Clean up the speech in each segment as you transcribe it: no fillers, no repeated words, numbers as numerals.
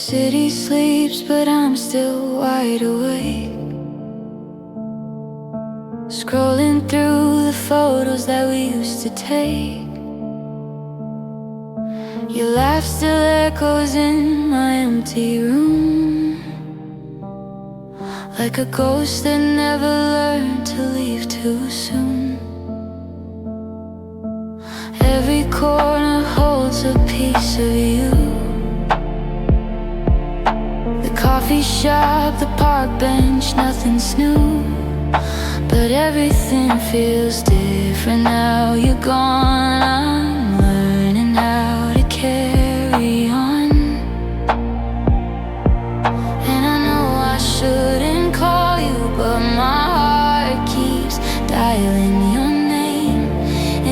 city sleeps, but I'm still wide awake, scrolling through the photos that we used to take. Your laugh still echoes in my empty room, like a ghost that never learned to leave too soon. Every corner holds a piece of you. The coffee shop, the park bench, nothing's new, but everything feels different now you're gone. I'm learning how to carry on, and I know I shouldn't call you, but my heart keeps dialing your name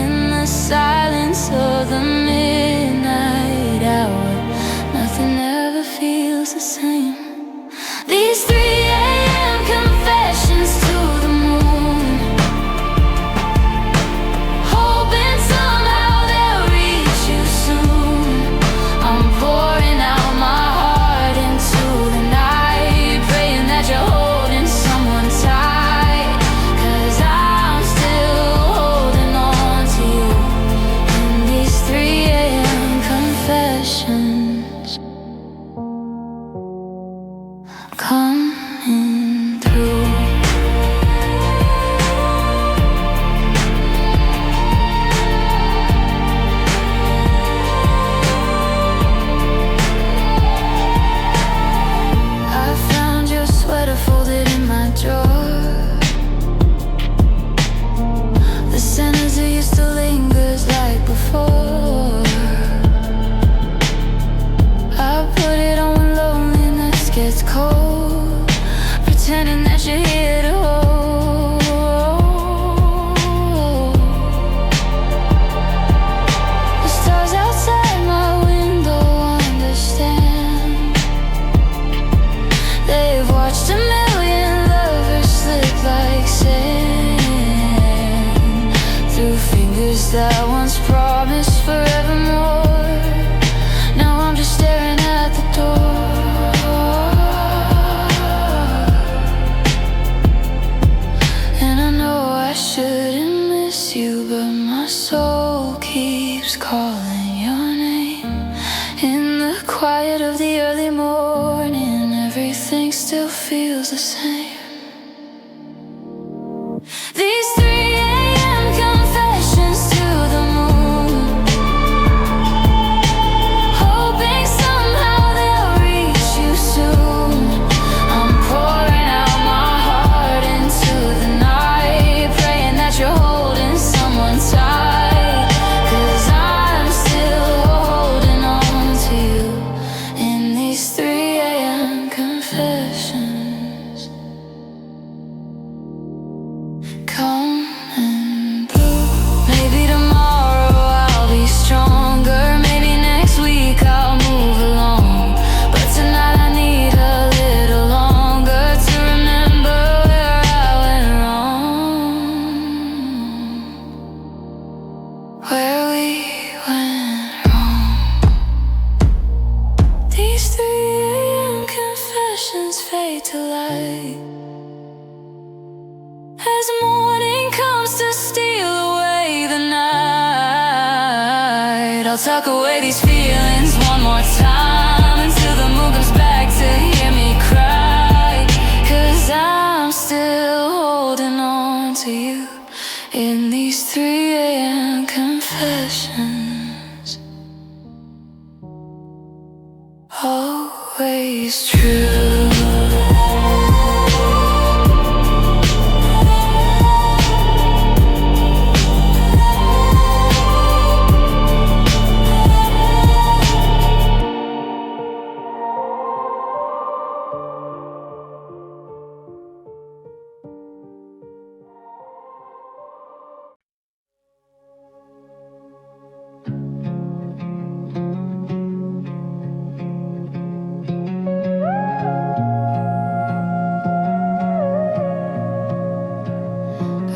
in the silence of the midnight hour. Nothing ever feels the same. These 3 a.m. confessions to the moon, hoping somehow they'll reach you soon. I'm pouring out my heart into the night, praying that you're holding someone tight, 'cause I'm still holding on to you in these 3 a.m. confessions. Coming through. I found your sweater folded in my drawer. The scent as it used to lingers like before. I put it on when loneliness gets cold, pretending that you're here to hold. The stars outside my window understand. They've watched a million lovers slip like sand through fingers that once promised forevermore. Now I'm just staring at the door. And I know I shouldn't miss you, but my soul keeps calling your name in the quiet of the early morning. Everything still feels the same. These 3 a.m. confessions to the moon, hoping somehow they'll reach you soon. I'm pouring out my heart into the night, praying that you're holding someone tight, 'cause I'm still holding on to you in these 3 a.m. confessions. Coming through. Maybe tomorrow I'll be stronger, maybe next week I'll move along, but tonight I need a little longer to remember where I went wrong, where we went wrong. These 3 a.m. confessions fade to light as morning comes to steal away the night. I'll tuck away these feelings one more time until the moon comes back to hear me cry, 'cause I'm still holding on to you in these 3 a.m. confessions. Always true.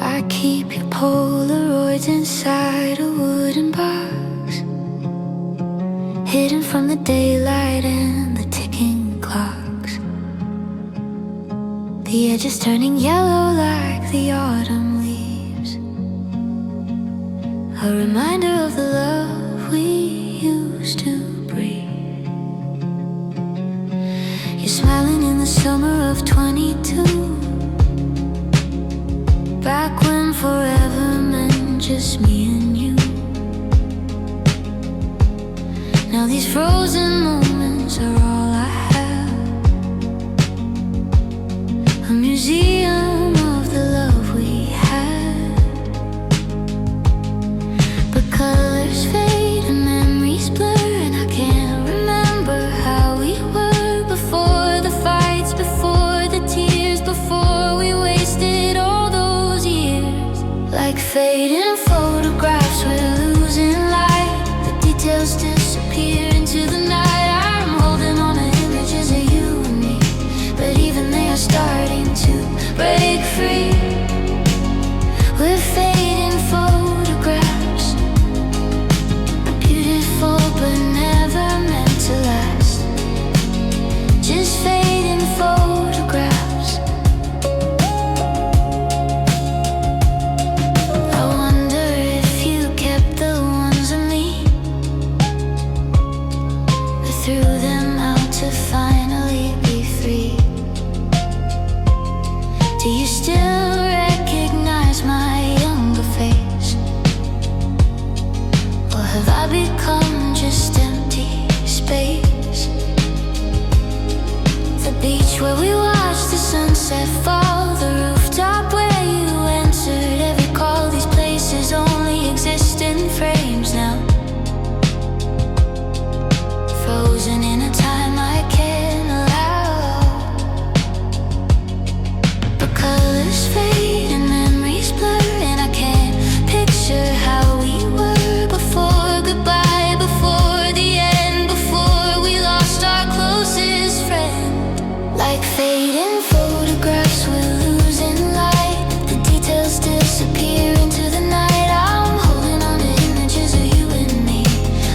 I keep your Polaroids inside a wooden box, hidden from the daylight and the ticking The edges turning yellow like the autumn leaves, a reminder of the love we used to breathe. You're smiling in the summer of 22, back when forever meant just me and you. Now these frozen moments are all I have, a museum of the love we had. But colors fade and memories blur, and I can't remember how we were before the fights, before the tears, before we wasted all those years. Like fading photographs, we're losing light, the details disappear into the night. I'm holding on to images of you and me, but even they are starting to break free. We're fading photographs, beautiful but never meant to last. Just fading photographs. I wonder if you kept the ones of me, but threw them out to finally be free. Do you still recognize my younger face, or have I become just empty space? The beach where we watched the sunset fall, the rooftop where you answered every call. These places only exist in frames now, frozen in a time I can't allow. But colors fade and memories blur, and I can't picture how we were before goodbye, before the end, before we lost our closest friend. Like fading photographs, we're losing light, the details disappear into the night. I'm holding on to images of you and me,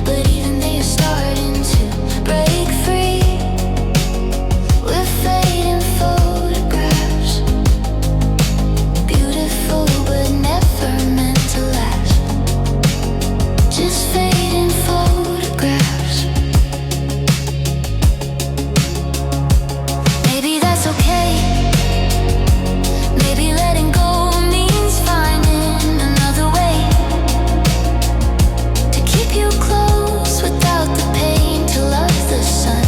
but even they are starting to break free. We're fading photographs, beautiful but never meant to last. Just fading photographs. Maybe that's okay. Maybe letting go means finding another way to keep you close without the pain, to love the sun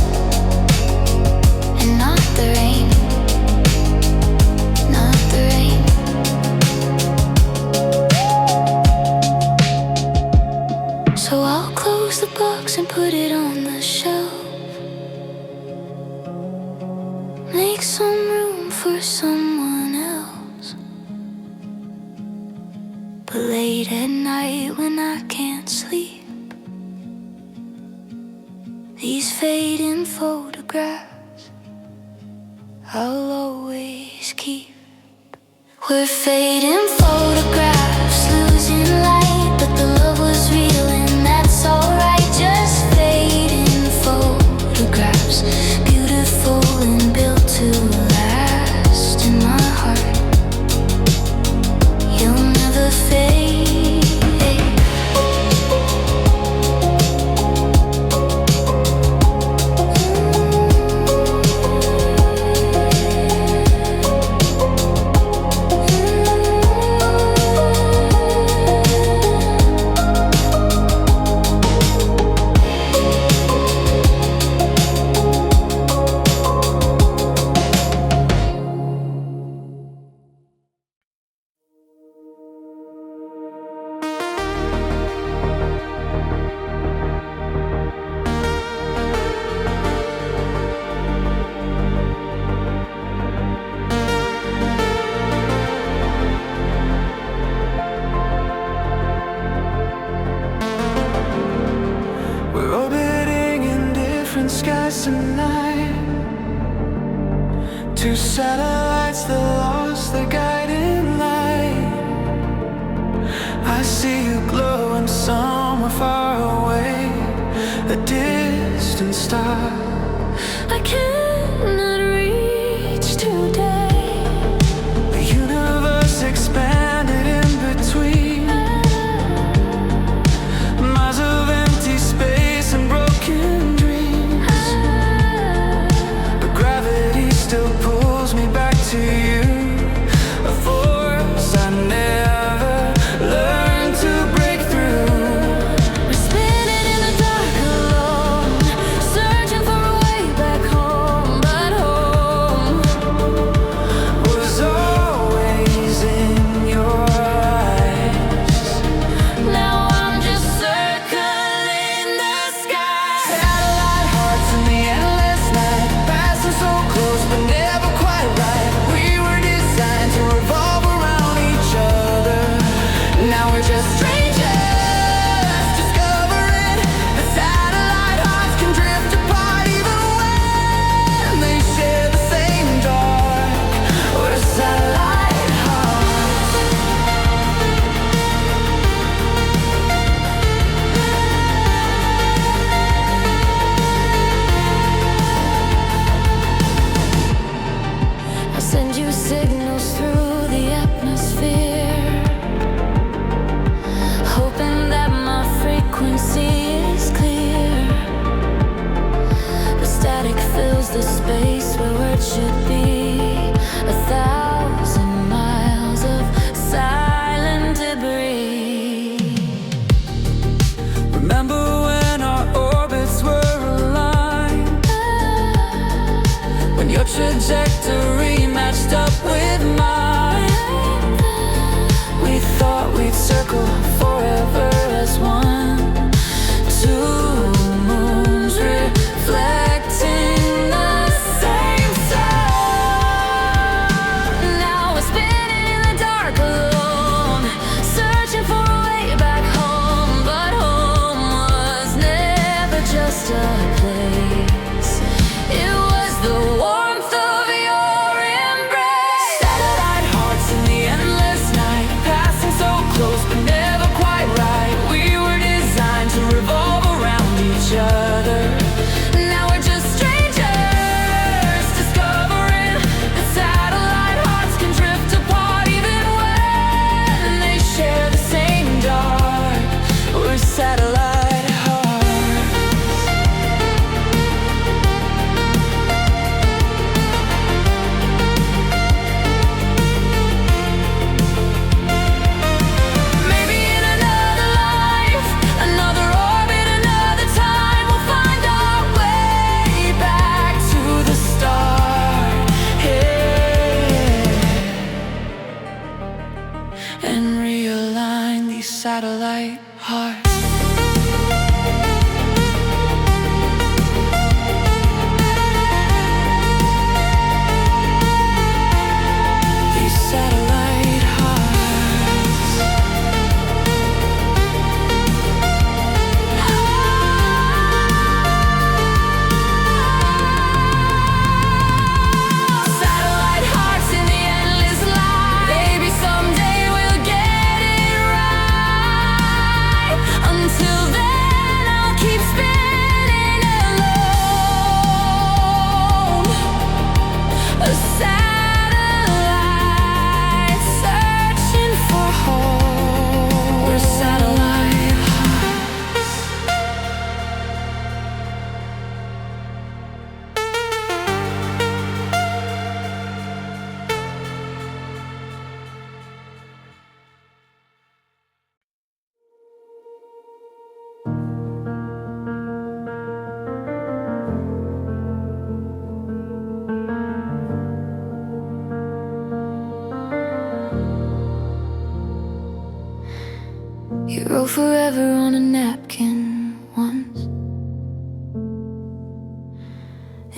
and not the rain, not the rain. So I'll close the box and put it on the shelf, make some room for someone else. But late at night when I can't sleep, these fading photographs I'll always keep. We're fading photographs, losing light, but the love was real and that's alright. Just fading photographs, beautiful and built to last. In my heart, you'll never fade. Two satellites that lost their guiding light. I see you glowing somewhere far away, a distant star I cannot reach today. send you signals through the atmosphere, hoping that my frequency is clear. But static fills the space where words should be. 1,000 miles of silent debris. Remember when our orbits were aligned, when your trajectory matched up with mine. We thought we'd circle forever as one, two moons reflecting the same sun. Now we're spinning in the dark alone, searching for a way back home. But home was never just a place, it was the warmth of your embrace. Satellite hearts in the endless night, passing so close but never quite right. We were designed to revolve around each other. Now we're just strangers, discovering that satellite hearts can drift apart even when They share the same dark. We're satellite hearts. maybe in another life, another orbit, another time, we'll find our way back to the start. And realign these satellite hearts. These satellite hearts. Satellite hearts in the endless light. Maybe someday we'll get it right. Until then, I'll keep spinning alone. A satellite searching for home. We're satellite hearts. You wrote forever on a napkin once,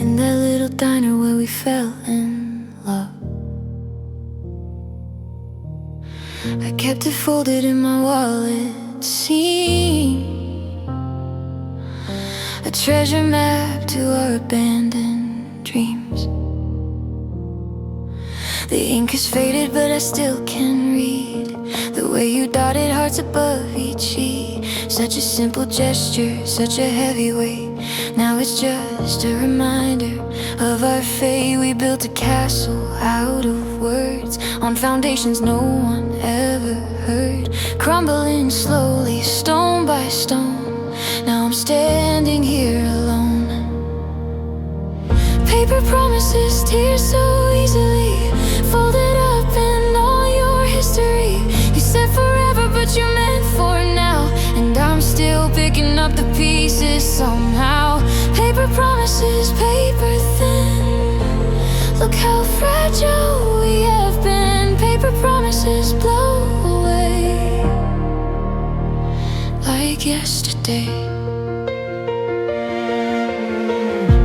in that little diner where we fell in love. I kept it folded in my wallet, seemed a treasure map to our abandoned dreams. The ink is faded, but I still can read the way you dotted hearts above each sheet. Such a simple gesture, such a heavy weight. Now it's just a reminder of our fate. We built a castle out of words, on foundations no one ever heard, crumbling slowly, stone by stone. Now I'm standing here alone. Paper promises, tears so easily folded up in all your history. You said forever, but you meant for now, and I'm still picking up the pieces somehow. Paper promises, paper thin. Look how fragile we have been. Paper promises blow away like yesterday.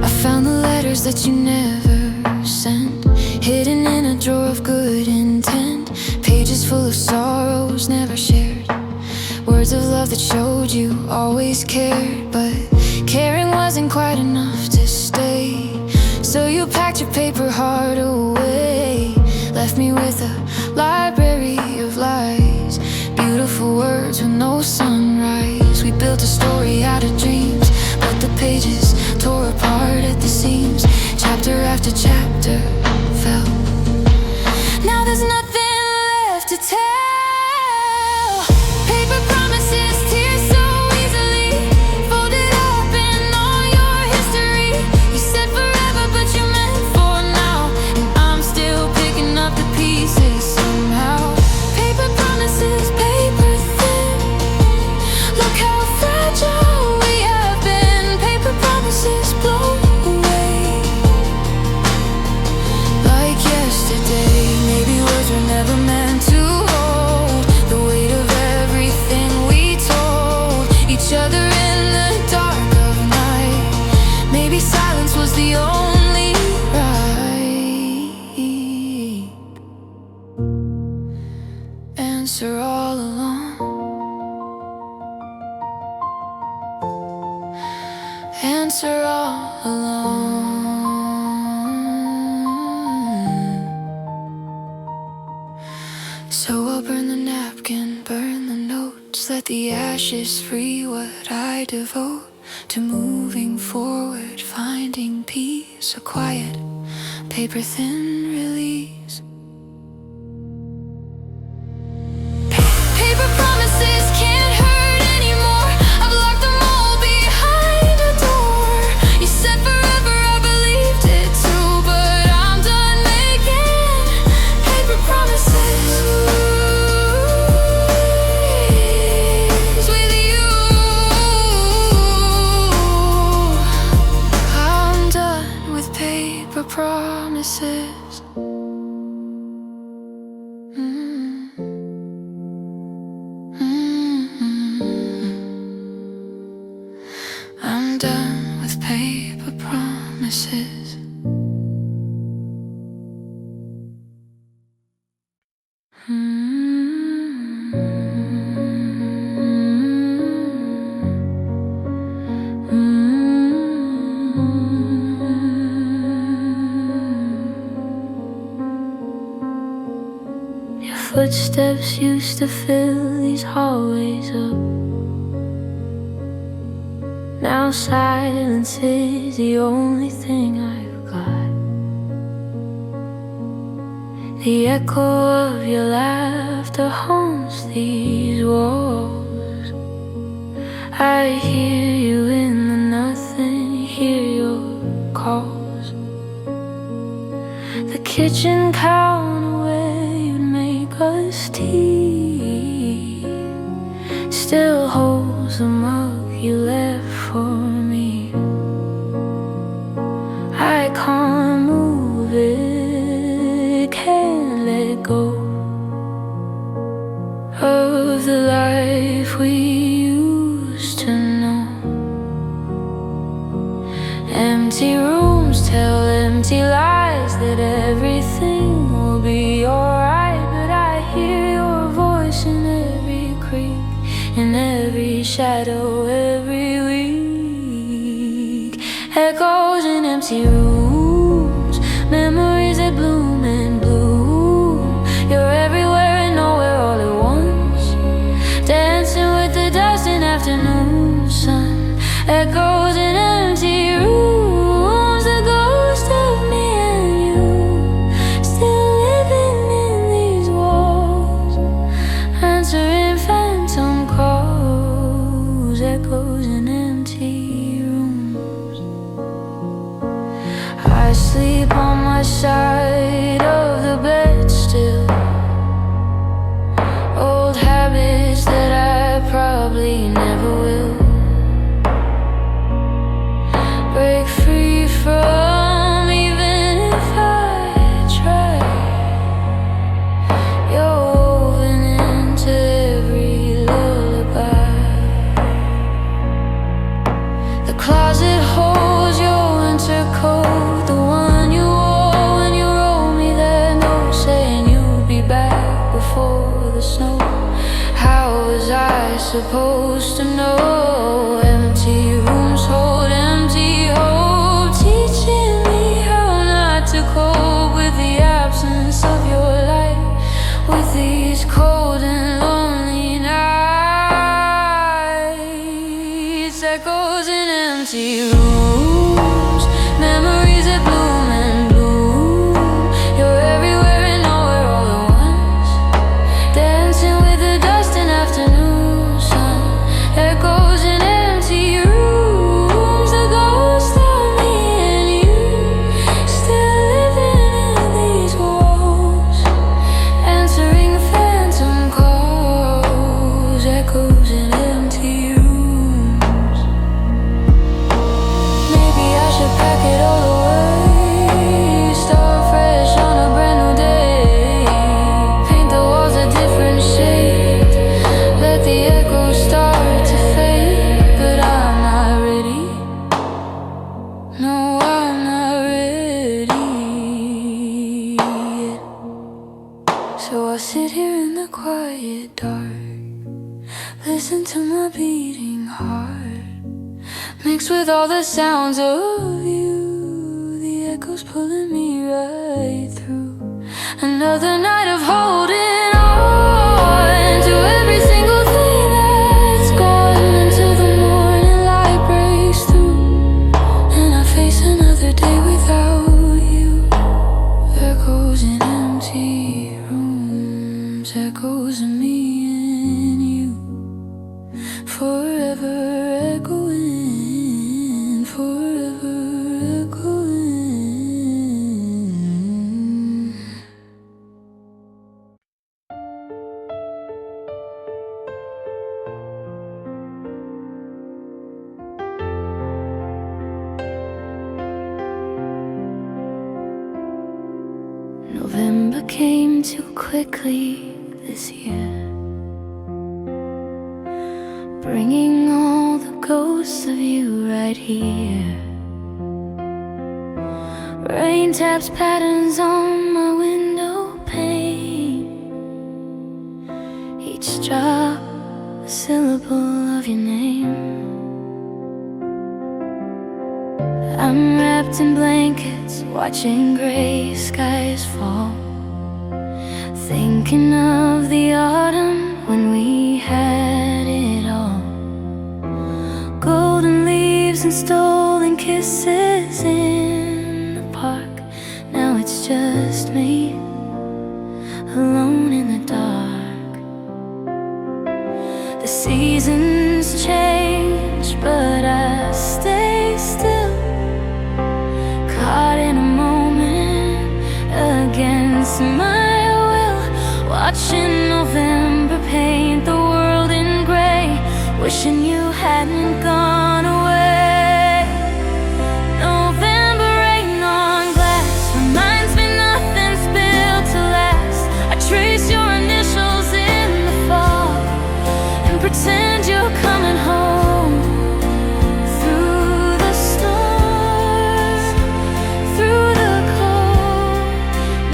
I found the letters that you never sent, hidden in a drawer of good intent. Pages full of sorrows never shared, words of love that showed you always cared. But caring wasn't quite enough to stay, so you packed your paper heart away. Left me with a library of lies, beautiful words with no sunrise. We built a story out of dreams, but the pages tore apart at the seams. Chapter after chapter fell. burn the napkin, burn the notes. Let the ashes free what I devote to moving forward, finding peace, a quiet, paper-thin release. Paper promises can't hurt anymore. I've locked them all behind a door. You said forever, I believed it too, but I'm done making paper promises with you. I'm done with paper promises. I'm done with paper promises. Your footsteps used to fill these hallways up. Now silence is the only thing I've got. The echo of your laughter haunts these walls. I hear you in the nothing, hear your calls. The kitchen counter where you'd make us tea still holds the mug you left for me. I can't move it, can't let go of the life we used to know. Empty rooms tell empty lies that everything will be alright, but I hear your voice in every creak, in every shadow, every week. Echoes in empty rooms, memories that bloom and bloom. You're everywhere and nowhere all at once, dancing with the dust in afternoon sun. Echoes in empty rooms, the ghost of me and you, still living in these walls, answering phantom calls. Echoes in empty rooms. I sleep on my side of the bed still. Old habits that I probably never will break free from, even if I try. You're woven into every lullaby. The closet holds your winter coat, the one you wore when you wrote me that note saying you'd be back before the snow. How was I supposed to know? Empty rooms hold empty hope, teaching me how not to cope with the absence of your light, with these cold and lonely nights. Echoes in empty rooms, memories that bloom and bloom. You're everywhere and nowhere all at once, dancing with the dust in afternoon sun. Echoes in empty rooms, the ghost of me and you, still living in these walls, answering phantom calls. Echoes in empty rooms. Maybe I should pack it all away, start fresh on a brand new day, paint the walls a different shade, let the echoes start to fade. But I'm not ready, no, I'm not ready yet. So I sit here in the quiet dark, listen to my beating heart, mixed with all the sounds of you. The echoes pulling me right through another night of holding on. November came too quickly this year, bringing all the ghosts of you right here. Rain taps patterns on my window pane, each drop a syllable of your name. I'm wrapped in blankets, watching gray skies fall, thinking of the autumn when we had it all. Golden leaves and stolen kisses in the park. Now it's just me, alone in the dark. The seasons change, but I stay still, caught in a moment against my will, watching November paint the world in gray, wishing you hadn't gone away. November rain on glass reminds me nothing's built to last. I trace your initials in the fall and pretend you're coming home. Through the storm, through the cold,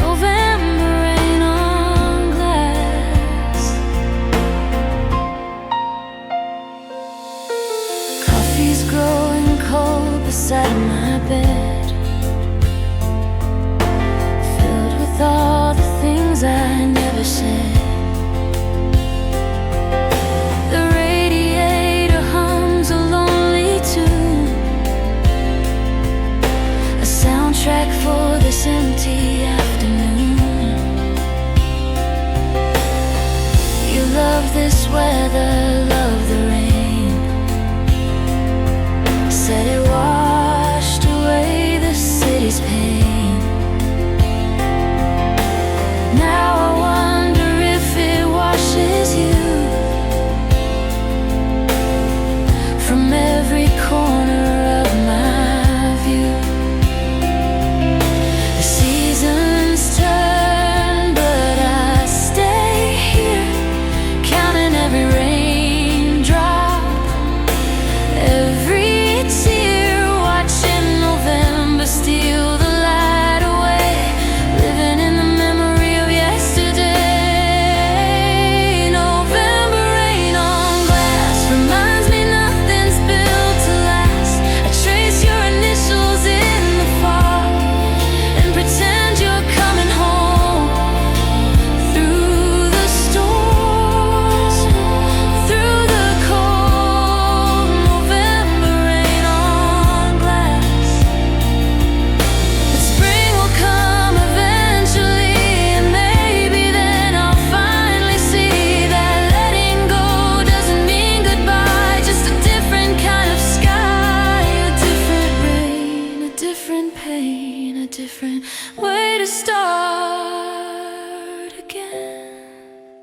November rain on glass. Coffee's growing cold beside my bed, filled with all the things I never said. The radiator hums a lonely tune, a soundtrack for this empty afternoon. You love this weather, love the rain. Said it washed away the city's pain. Now I wonder if it washes you from every corner of my view. The seasons turn, but I stay here, counting every raindrop, every tear, watching November steal the light away, living in the memory of yesterday. November rain on glass reminds me nothing's built to last. I trace your initials in the fall and pretend you're coming home. Through the storms, through the cold, November rain on glass. But spring will come eventually, and maybe then I'll finally see that letting go doesn't mean goodbye, just a different kind of sky, a different rain, a different pain, a different way to start again.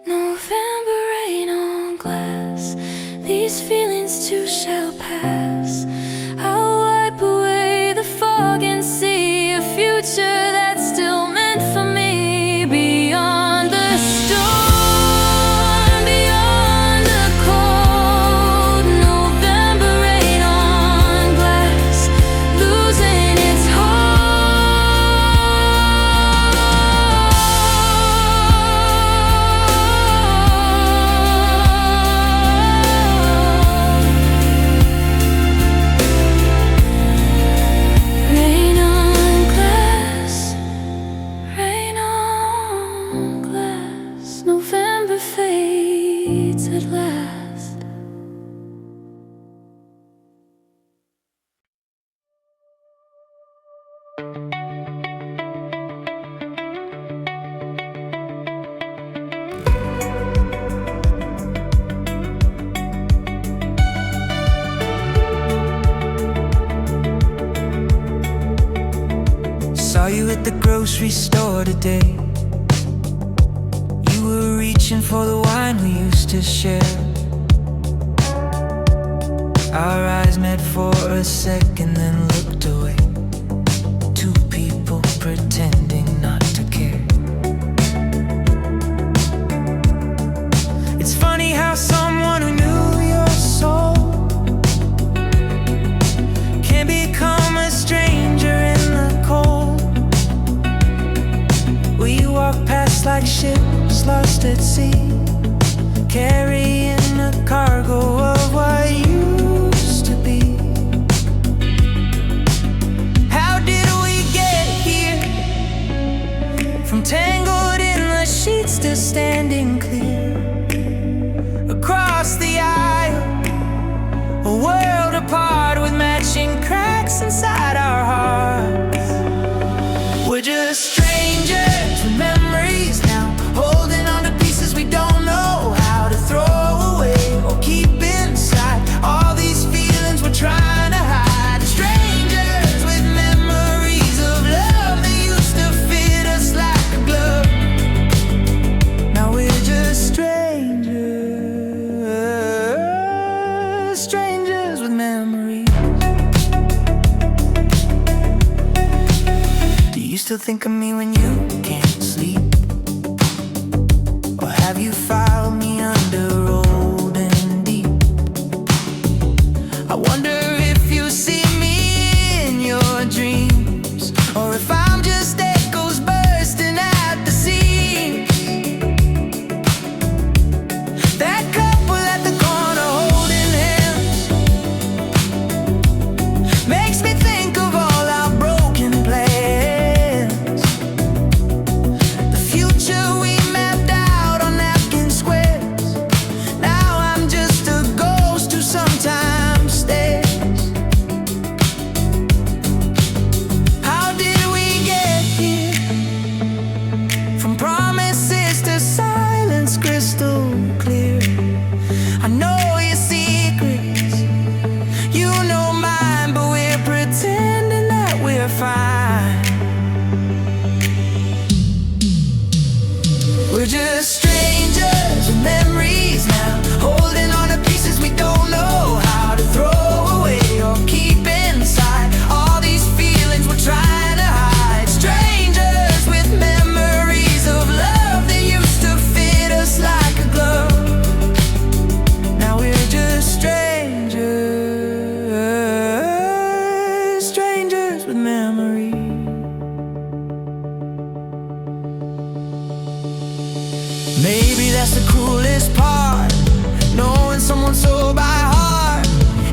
November rain on glass, these feelings too shall pass. I'll wipe away the fog and see a future that's still meant for me. Beyond the storm, beyond the cold, November rain on glass, losing its rain on glass, rain on glass. November fades at last. Saw you at the grocery store today. You were reaching for the wine we used to share. Our eyes met for a second, then looked away. Two people pretending not to care. walk past like ships lost at sea, carrying a cargo of what used to be. How did we get here? From tangled in the sheets to standing clear across the aisle, a world apart with matching cracks inside our hearts. We're just strangers with memories now, holding on to pieces we don't know how to throw away or keep inside. All these feelings we're trying to hide. Strangers with memories of love that used to fit us like a glove. Now we're just strangers, strangers with memories. Do you still think of me when you can't sleep? Or have you filed me under old and deep? I wonder if you see me in your dreams, or if I'm just echoes bursting at the seams. That couple at the corner holding hands makes me think of all our broken plans. The future we mapped out on napkin squares. Now I'm just a ghost who sometimes stares. How did we get here? From promises to silence crystal clear. I know your secrets, you know mine, but we're pretending that we're fine. We're just strangers with memories now, holding on to pieces we don't know how to throw away or keep inside. All these feelings we're trying to hide. Strangers with memories of love that used to fit us like a glove. Now we're just strangers, strangers with memories. Maybe that's the cruelest part, knowing someone so by heart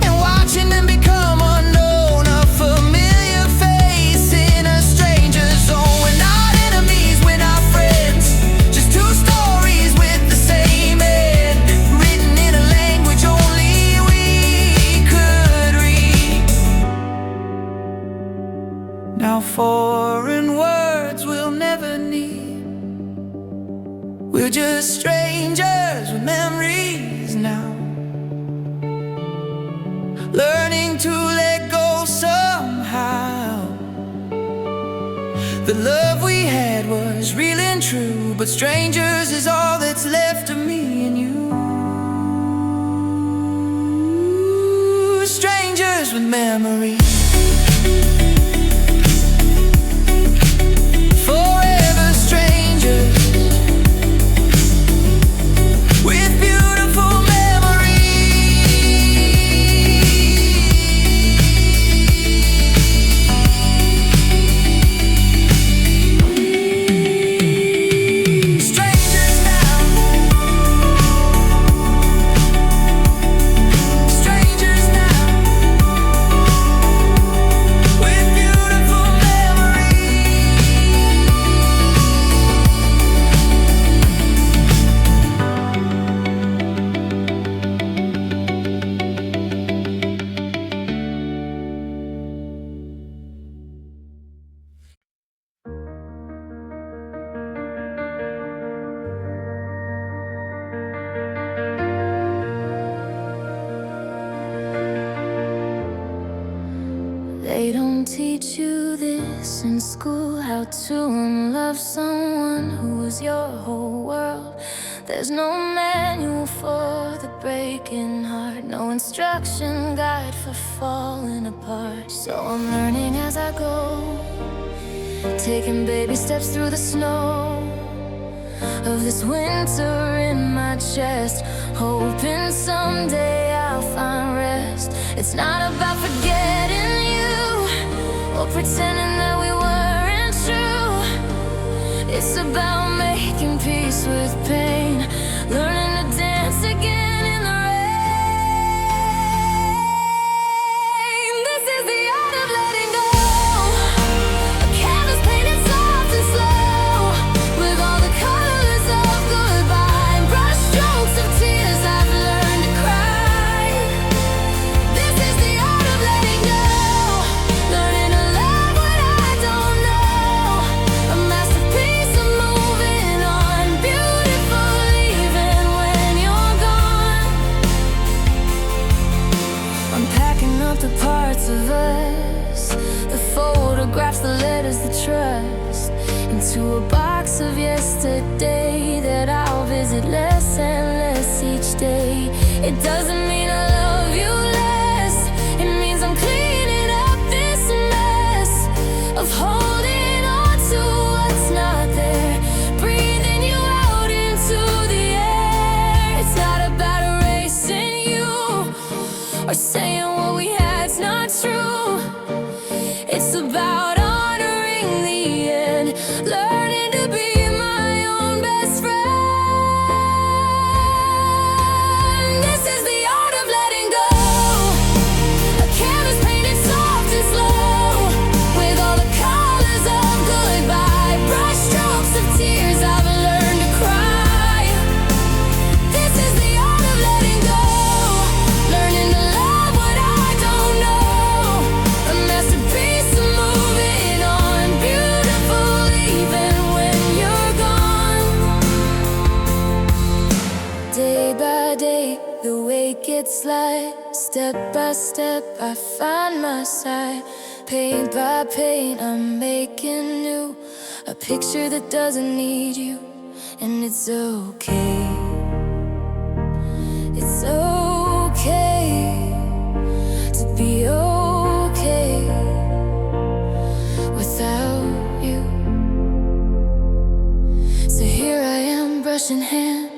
and watching them become unknown. A familiar face in a stranger zone. We're not enemies, we're not friends, just two stories with the same end, written in a language only we could read. Now foreign words we'll never need. We're just strangers with memories now, learning to let go somehow. The love we had was real and true, but strangers is all that's left of me and you. Strangers with memories. Forever strangers with beautiful memories. Strangers now. Strangers now. With beautiful They don't teach you this in school, how to unlove someone who was your whole world. There's no manual for the breaking heart, no instruction guide for falling apart. So I'm learning as I go, taking baby steps through the snow of this winter in my chest, hoping someday I'll find rest. It's not about forgetting you or pretending that we weren't true. It's about peace with pain, learning to dance again in the rain. This is the art of letting go. A canvas painted soft and slow, with all the colors of goodbye and brush strokes of tears I've learned to cry. This is the art of letting go, learning to love what I don't know. A masterpiece of moving on, beautiful even when you're gone. I'm packing up the parts of us, the photographs, the letters, the trust, into a box of yesterday that I'll visit less and less each day. It doesn't mean I love you less, it means I'm cleaning up this mess of holding on to what's not there, breathing you out into the air. It's not about erasing you or saying what we had's not true. It's about honoring the end, learning to be my own best friend. This is the art of letting go. A canvas painted soft and slow, with all the colors of goodbye, brush strokes of tears I've learned to cry. This is the art of letting go, learning to love what I don't know. A masterpiece of moving on, beautiful even when you're gone. Day by day, the weight gets light. Step by step, I find my side. Paint by paint, I'm making new a picture that doesn't need you. And it's okay. It's okay to be okay without you. So here I am, brush in hand,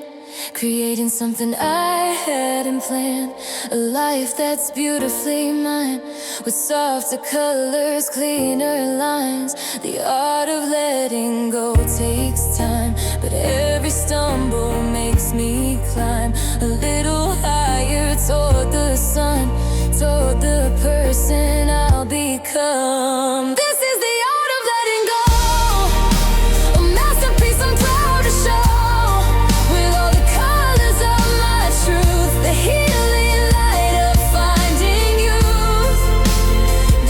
creating something I hadn't planned. A life that's beautifully mine, with softer colors, cleaner lines. The art of letting go takes time, but every stumble makes me climb a little higher toward the sun, toward the person I'll become. This is the art of letting go, a masterpiece I'm proud to show, with all the colors of my truth, the healing light of finding you.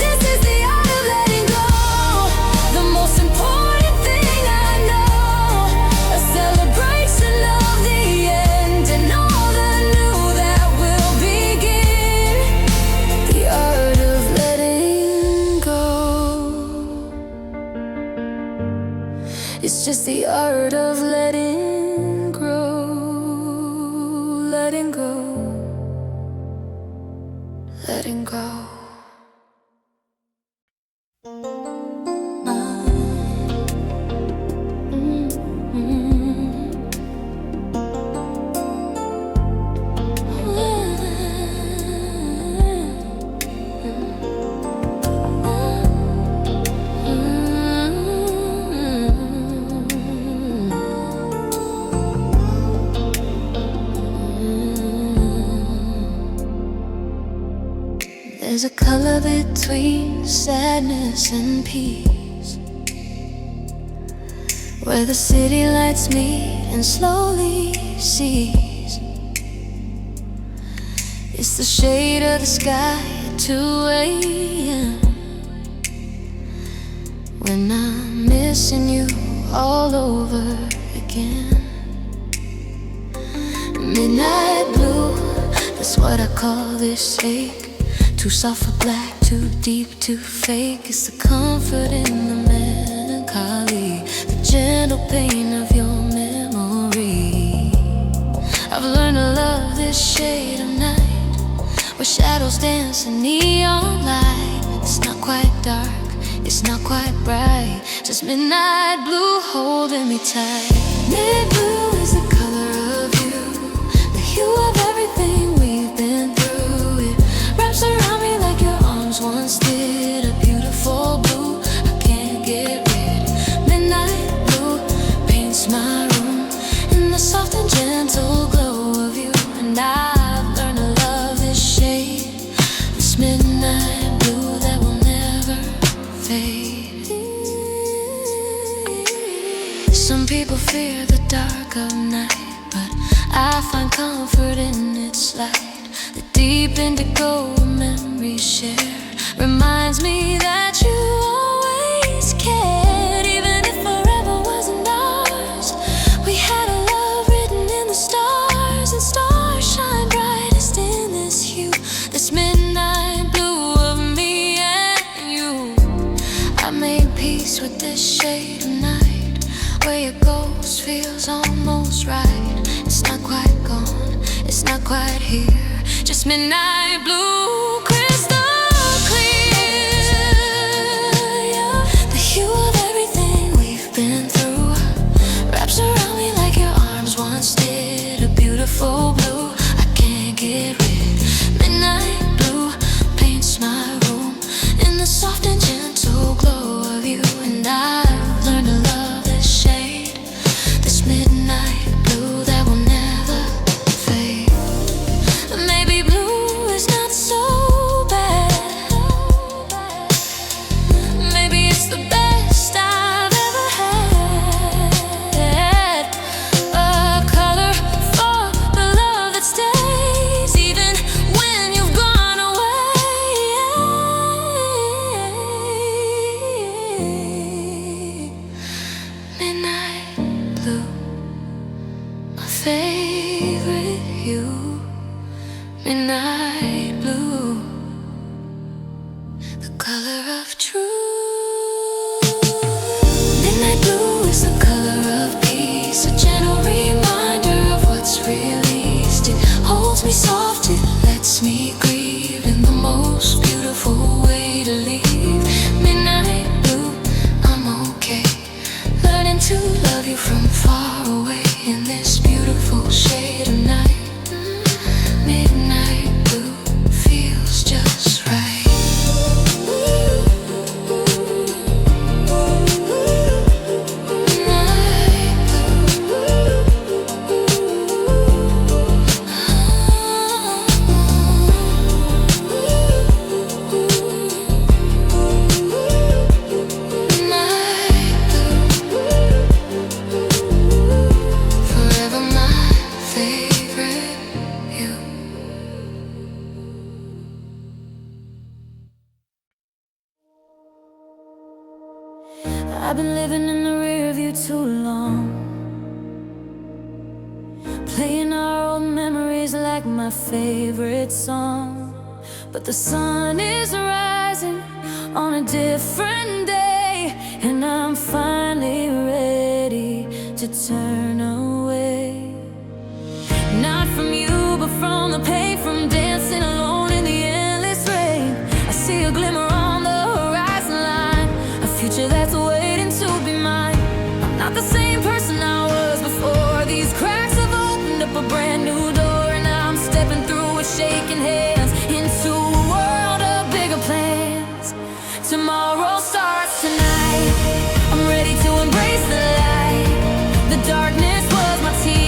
This is the art of letting go, the most important thing I know, a celebration of the end and all the new that will begin. The art of letting go. It's just the art of letting grow, letting go, letting go. There's a color between sadness and peace, where the city lights me and slowly sees. It's the shade of the sky at 2 a.m. when I'm missing you all over again. Midnight blue, that's what I call this ache. Too soft for black, too deep, too fake. It's the comfort in the melancholy, the gentle pain of your memory. I've learned to love this shade of night, where shadows dance in neon light. It's not quite dark, it's not quite bright, just midnight blue holding me tight. Mid blue is the color of you, the hue of everything we've been through. It wraps around me like your arms once did. A beautiful blue I can't get rid. Midnight blue paints my room, fear the dark of night, but I find comfort in its light. The deep indigo memories shared reminds me that you always cared, even if forever wasn't ours. We had a love written in the stars, and stars shine brightest in this hue, this midnight blue of me and you. I made peace with this shade of night. Where your ghost feels almost right. It's not quite gone, it's not quite here, just midnight blue, crystal clear. Yeah. The hue of everything we've been through wraps around me like your arms once did. A beautiful blue I can't get rid. Midnight blue paints my room in the soft and gentle glow of you, and I've learned to love this shade, this midnight blue that will never fade. Maybe blue is not so bad. Maybe it's the best I've ever had. A color for the love that stays even when you've gone away. Midnight blue, my favorite hue. Midnight blue, the color of truth. Midnight blue is the color of peace, a gentle reminder of what's released. It holds me soft, it lets me grieve in the most beautiful way to leave. Midnight blue, I'm okay, learning to love you from far away in this beautiful shade of night. Midnight blue feels just right. Midnight blue. Midnight blue. Forever my favorite hue. I've been living in the rear view too long, playing our old memories like my favorite song. But the sun is rising on a different day, and I'm finally ready to turn away. Not from you, but from the pain, from dancing alone in the endless rain. I see a glimmer on the horizon line, a future that's waiting to be mine. I'm not the same person I was before. These cracks have opened up a brand new door, and I'm stepping through with shaking hands into a world of bigger plans. Tomorrow starts tonight. I'm ready to embrace the light. The darkness was my teacher.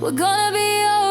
We're gonna be